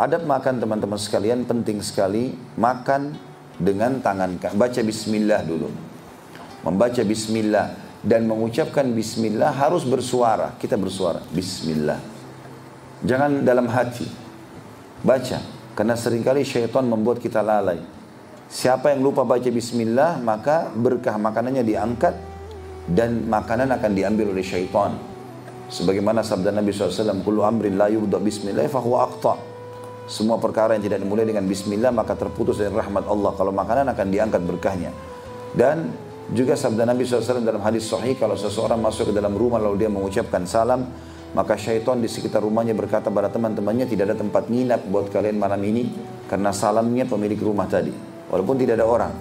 Adab makan teman-teman sekalian penting sekali. Makan dengan tangan, baca bismillah dulu. Membaca bismillah dan mengucapkan bismillah harus bersuara. Kita bersuara, bismillah. Jangan dalam hati. Baca, karena seringkali syaitan membuat kita lalai. Siapa yang lupa baca bismillah, maka berkah makanannya diangkat dan makanan akan diambil oleh syaitan. Sebagaimana sabda Nabi SAW, kullu amrin la yubda bismillah fahuwa aqta. Semua perkara yang tidak dimulai dengan bismillah maka terputus dari rahmat Allah. Kalau makanan akan diangkat berkahnya. Dan juga sabda Nabi SAW dalam hadis sahih, kalau seseorang masuk ke dalam rumah lalu dia mengucapkan salam, maka syaitan di sekitar rumahnya berkata pada teman-temannya, tidak ada tempat nginap buat kalian malam ini karena salamnya pemilik rumah tadi, walaupun tidak ada orang.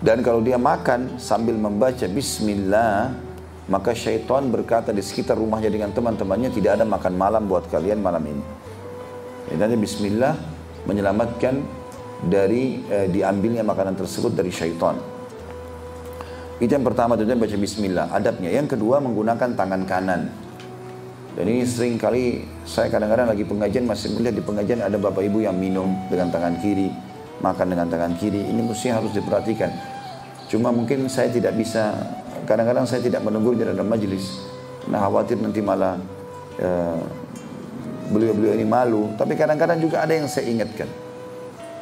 Dan kalau dia makan sambil membaca bismillah, maka syaitan berkata di sekitar rumahnya dengan teman-temannya, tidak ada makan malam buat kalian malam ini. Dan bismillah menyelamatkan dari diambilnya makanan tersebut dari syaitan. Itu yang pertama, tentunya baca bismillah, adabnya. Yang kedua, menggunakan tangan kanan. Dan ini sering kali saya kadang-kadang lagi pengajian, masih melihat di pengajian ada bapak ibu yang minum dengan tangan kiri, makan dengan tangan kiri. Ini mesti harus diperhatikan. Cuma mungkin saya tidak bisa, kadang-kadang saya tidak menegur di dalam majelis, karena khawatir nanti malah beliau-beliau ini malu. Tapi kadang-kadang juga ada yang saya ingatkan.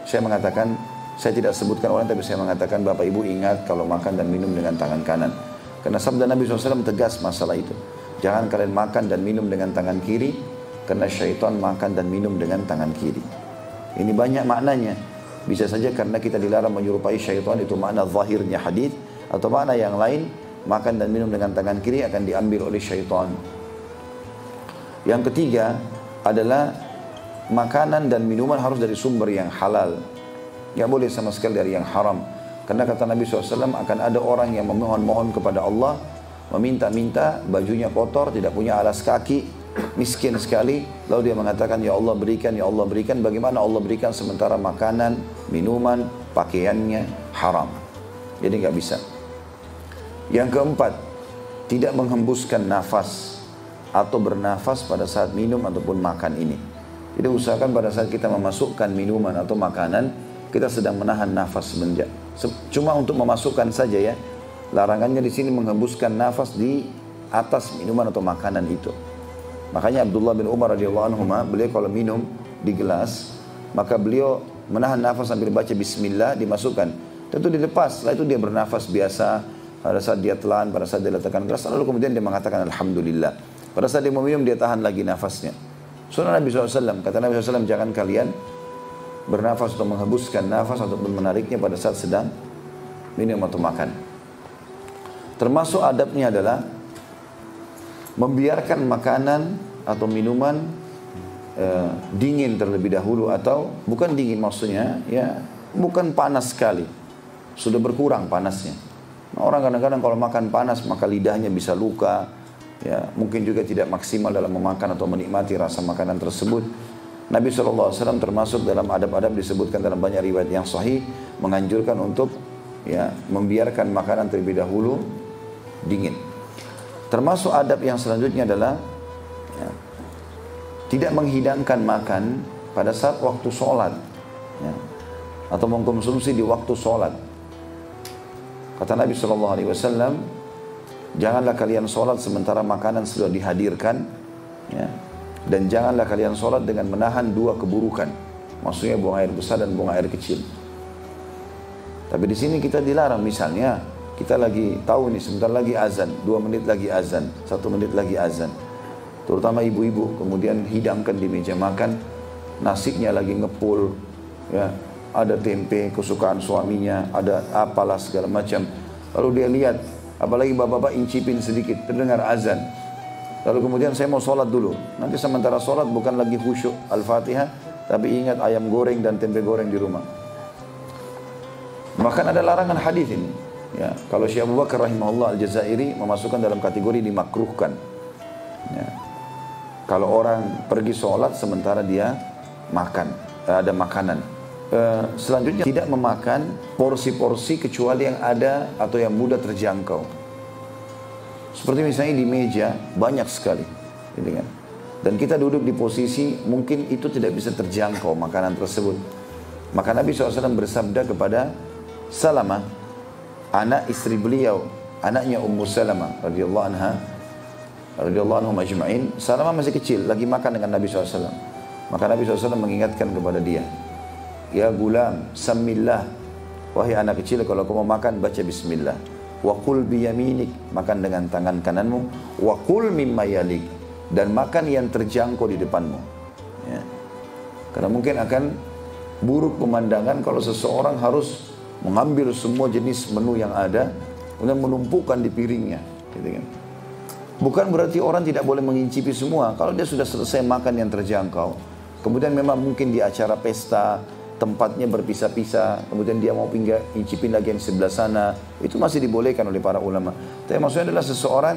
Saya mengatakan, saya tidak sebutkan orang, tapi saya mengatakan bapak ibu ingat kalau makan dan minum dengan tangan kanan. Karena sabda Nabi SAW tegas masalah itu. Jangan kalian makan dan minum dengan tangan kiri, karena syaitan makan dan minum dengan tangan kiri. Ini banyak maknanya. Bisa saja karena kita dilarang menyerupai syaitan, itu makna zahirnya hadis, atau makna yang lain, makan dan minum dengan tangan kiri akan diambil oleh syaitan. Yang ketiga adalah makanan dan minuman harus dari sumber yang halal. Tidak boleh sama sekali dari yang haram. Karena kata Nabi SAW, akan ada orang yang memohon-mohon kepada Allah, meminta-minta, bajunya kotor, tidak punya alas kaki, miskin sekali. Lalu dia mengatakan, ya Allah berikan, ya Allah berikan. Bagaimana Allah berikan sementara makanan, minuman, pakaiannya haram? Jadi nggak bisa. Yang keempat, tidak menghembuskan nafas atau bernafas pada saat minum ataupun makan ini. Jadi usahakan pada saat kita memasukkan minuman atau makanan, kita sedang menahan nafas semenjak. Cuma untuk memasukkan saja ya. Larangannya di sini menghembuskan nafas di atas minuman atau makanan itu. Makanya Abdullah bin Umar radhiyallahu anhu, beliau kalau minum di gelas, maka beliau menahan nafas sambil baca bismillah, dimasukkan. Tentu dilepas, setelah itu dia bernafas biasa. Pada saat dia telan, pada saat dia letakkan gelas, lalu kemudian dia mengatakan alhamdulillah. Pada saat dia meminum, dia tahan lagi nafasnya. Sunnah Nabi SAW, kata Nabi SAW, jangan kalian bernafas atau menghembuskan nafas ataupun menariknya pada saat sedang minum atau makan. Termasuk adabnya adalah membiarkan makanan atau minuman dingin terlebih dahulu, atau bukan dingin maksudnya, ya bukan panas sekali, sudah berkurang panasnya. Orang kadang-kadang kalau makan panas maka lidahnya bisa luka, ya mungkin juga tidak maksimal dalam memakan atau menikmati rasa makanan tersebut. Nabi SAW termasuk dalam adab-adab disebutkan dalam banyak riwayat yang sahih, menganjurkan untuk ya membiarkan makanan terlebih dahulu dingin. Termasuk adab yang selanjutnya adalah ya, tidak menghidangkan makan pada saat waktu sholat, ya, atau mengkonsumsi di waktu sholat. Kata Nabi SAW, janganlah kalian sholat sementara makanan sudah dihadirkan, ya, dan janganlah kalian sholat dengan menahan dua keburukan, maksudnya buang air besar dan buang air kecil. Tapi di sini kita dilarang, misalnya kita lagi tahu nih sebentar lagi azan, 2 menit lagi azan, 1 menit lagi azan. Terutama ibu-ibu, kemudian hidangkan di meja makan, nasinya lagi ngepul, ya, ada tempe kesukaan suaminya, ada apalah segala macam. Lalu dia lihat, apalagi bapak-bapak incipin sedikit, terdengar azan. Lalu kemudian saya mau sholat dulu. Nanti sementara sholat bukan lagi khusyuk Al-Fatihah, tapi ingat ayam goreng dan tempe goreng di rumah. Bahkan ada larangan hadis ini. Ya, kalau Syekh Abu Bakar rahimahullah Al-Jazairi memasukkan dalam kategori dimakruhkan. Ya. Kalau orang pergi sholat sementara dia makan, ada makanan. Selanjutnya tidak memakan porsi-porsi kecuali yang ada atau yang mudah terjangkau. Seperti misalnya di meja banyak sekali, gitu kan? Dan kita duduk di posisi mungkin itu tidak bisa terjangkau makanan tersebut. Maka Nabi SAW bersabda kepada Salamah, anak istri beliau, anaknya Ummu Salamah radhiyallahu anha, radhiyallahu anhum ajma'in. Salamah masih kecil, lagi makan dengan Nabi SAW. Maka Nabi SAW mengingatkan kepada dia, ya gulam, samillah, wahai anak kecil, kalau kau mau makan baca bismillah. Wa qul biyaminik, makan dengan tangan kananmu. Wa qul mimma yalik, dan makan yang terjangkau di depanmu. Ya. Karena mungkin akan buruk pemandangan kalau seseorang harus mengambil semua jenis menu yang ada kemudian menumpukan di piringnya, gitu kan. Bukan berarti orang tidak boleh mengincipi semua. Kalau dia sudah selesai makan yang terjangkau, kemudian memang mungkin di acara pesta tempatnya berpisah-pisah, kemudian dia mau incipin lagi yang sebelah sana, itu masih dibolehkan oleh para ulama. Tapi maksudnya adalah seseorang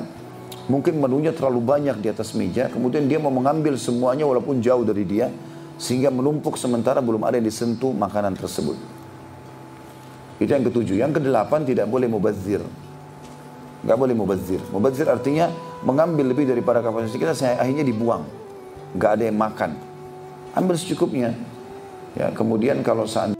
mungkin menunya terlalu banyak di atas meja, kemudian dia mau mengambil semuanya walaupun jauh dari dia, sehingga menumpuk sementara belum ada yang disentuh makanan tersebut. Itu yang ketujuh. Yang kedelapan, tidak boleh mubazir. Nggak boleh mubazir. Mubazir artinya mengambil lebih daripada kapasitas kita, akhirnya dibuang. Nggak ada yang makan. Ambil secukupnya. Ya, kemudian kalau saat